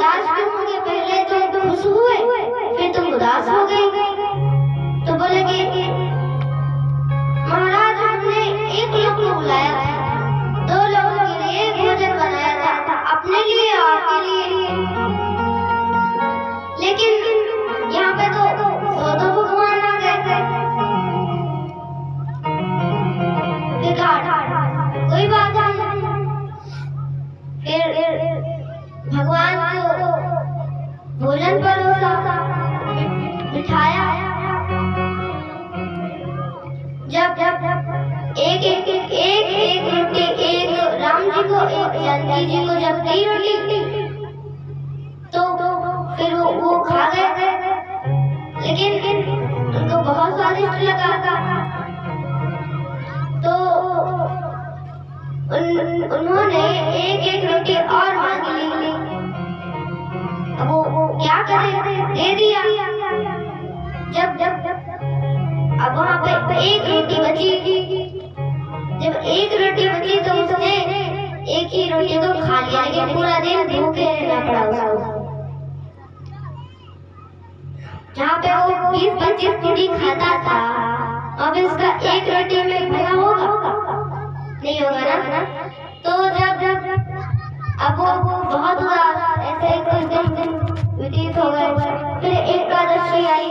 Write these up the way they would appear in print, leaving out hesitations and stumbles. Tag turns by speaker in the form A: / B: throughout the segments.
A: उदास क्यों होंगे? पहले तो खुश हुए, फिर तुम उदास हो गए। तो बोले कि महाराज, हमने एक लोग को बुलाया था, 2 लोगों के लिए भोजन बनाया था, अपने लिए और आपके लिए। लेकिन यहाँ पे तो भगवान आ गए। कोई बात नहीं। फिर भगवान को भोजन परोसा, बिठाया। जब एक रोटी, एक राम जी को, एक जानकी जी को जब दी रोटी, तो फिर वो खा गए। लेकिन उनको बहुत स्वादिष्ट लगा। तो उन्होंने एक रोटी और मांग ली। अब वो क्या करे, दे दिया। जब अब वहाँ पे एक रोटी बची। जब एक रोटी बची तो उसने एक ही रोटी को खा लिया, लेकिन पूरा दिन भूखे रहना पड़ा उसको। जहाँ पे वो 20-25 रोटी खाता था, अब इसका एक रोटी में भला होगा? नहीं होगा ना। तो जब अब वो बहुत उदास, ऐसे कुछ दिन व्यतीत हो गए। फिर एकादशी आई।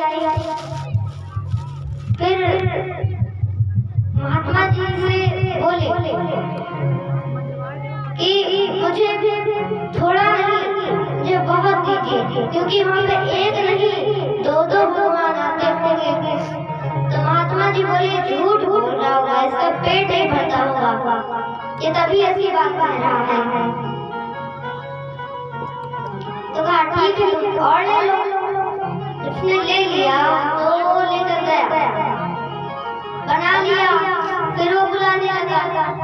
A: फिर महात्मा जी से बोले कि मुझे थोड़ा नहीं, मुझे बहुत दीजिए, क्योंकि हम पे एक नहीं 2 भगवान आते होंगे। तो महात्मा जी बोले, झूठ बोल रहा होगा, इसका पेट नहीं भरता होगा, ये तभी ऐसी बात कह रहा है। तो कहा ठीक है, और ले लो। उसने ले लिया, तो वो लेकर गया, बना लिया। फिर वो बुलाने लगा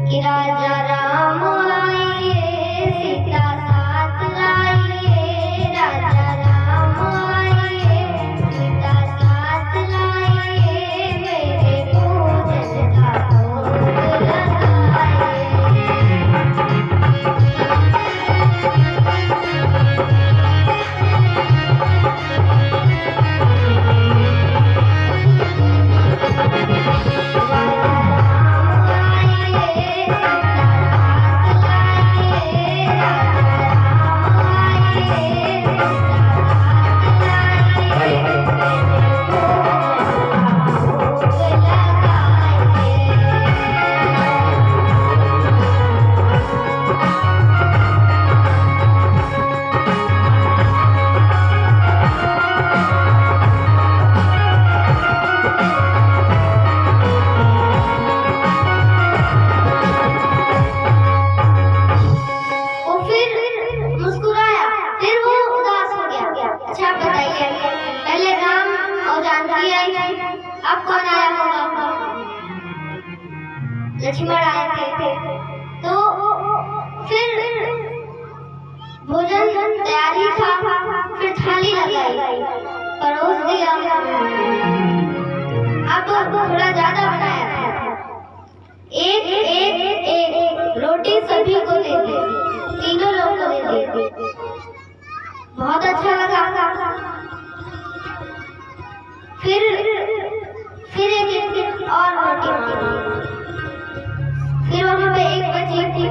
A: कि राजा राम आइए, सीता साथ लाइए, राजा राम आइए, सीता साथ लाइए, मेरे भोजन का भोग लगाइए। लक्ष्मण आए थे। तो फिर भोजन तैयारी था, फिर थाली लगाई, परोस दिया। अब थोड़ा ज्यादा बनाया था, एक रोटी सभी को दे दी, 3 लोग को दे दी। बहुत अच्छा लगा। फिर एक और रोटी मांगी। फिर वहाँ पे एक बची थी,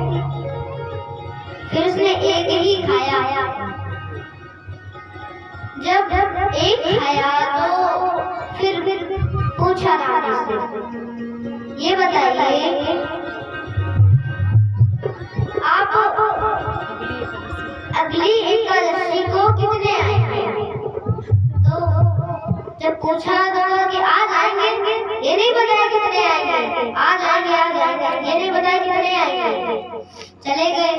A: फिर उसने एक ही खाया। जब एक खाया तो फिर पूछा राजा से, ये बताइए आप अगली एकादशी को कितने आएंगे? तो जब पूछा तो कि आज आएंगे, ये नहीं बताया कितने आएंगे, आज आएंगे, ये नहीं बताया कितने आएंगे। चले गए।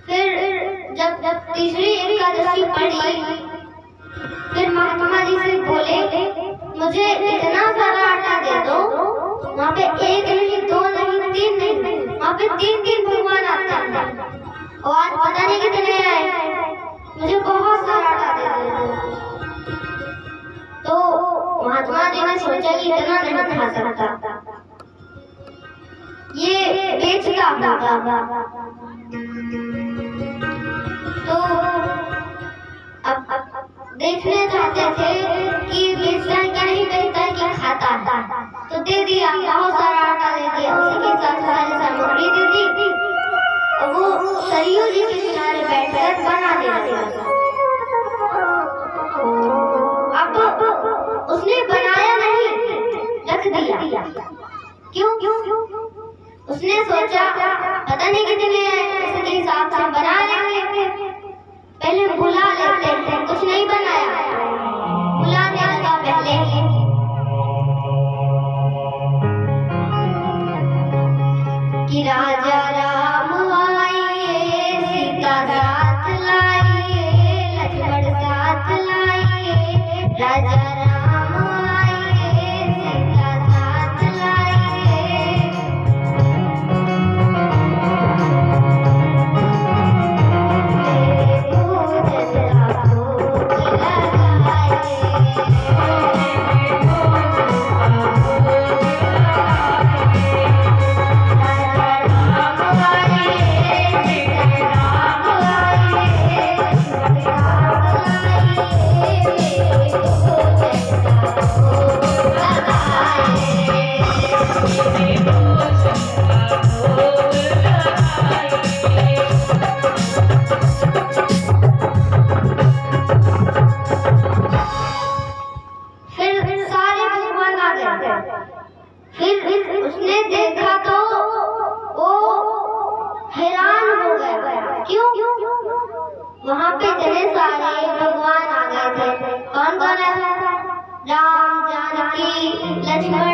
A: फिर जब तीसरी एकादशी पड़ी, फिर महात्मा जी से बोले, मुझे इतना सारा आटा दे दो, वहाँ पे 1 नहीं, 2 नहीं, 3 नहीं, वहाँ पे 3 भगवान आता है, और आज पता नहीं कितने आए, मुझे बहुत सारा आटा दे दो। तो महात्मा जी ने सोचा कि इतना नहीं खा सकता, ये बेचता होगा। तो अब देखने चाहते थे कि बेचता है क्या नहीं बेचता है कि खाता है। तो दे दिया, बहुत सारा आटा दे दिया, उसी के साथ सारी सामग्री दे दी। और वो सरयू जी के किनारे बैठकर बना दे लगा। अब उसने बनाया नहीं, रख दिया। क्यों? उसने सोचा पता नहीं कितने इसके हिसाब से बना लेंगे, पहले बुला लेते हैं। कुछ नहीं बनाया, बुलाने लगा पहले ही। कि राजा राम आइए, सीता साथ लाइए, लक्ष्मण साथ लाइए। राजा राम आइए, सीता साथ लाइए। फिर उसने देखा तो वो हैरान हो गया। क्यों? वहाँ पे इतने सारे भगवान आ गए थे। कौन कौन है? राम, जानकी, लक्ष्मण,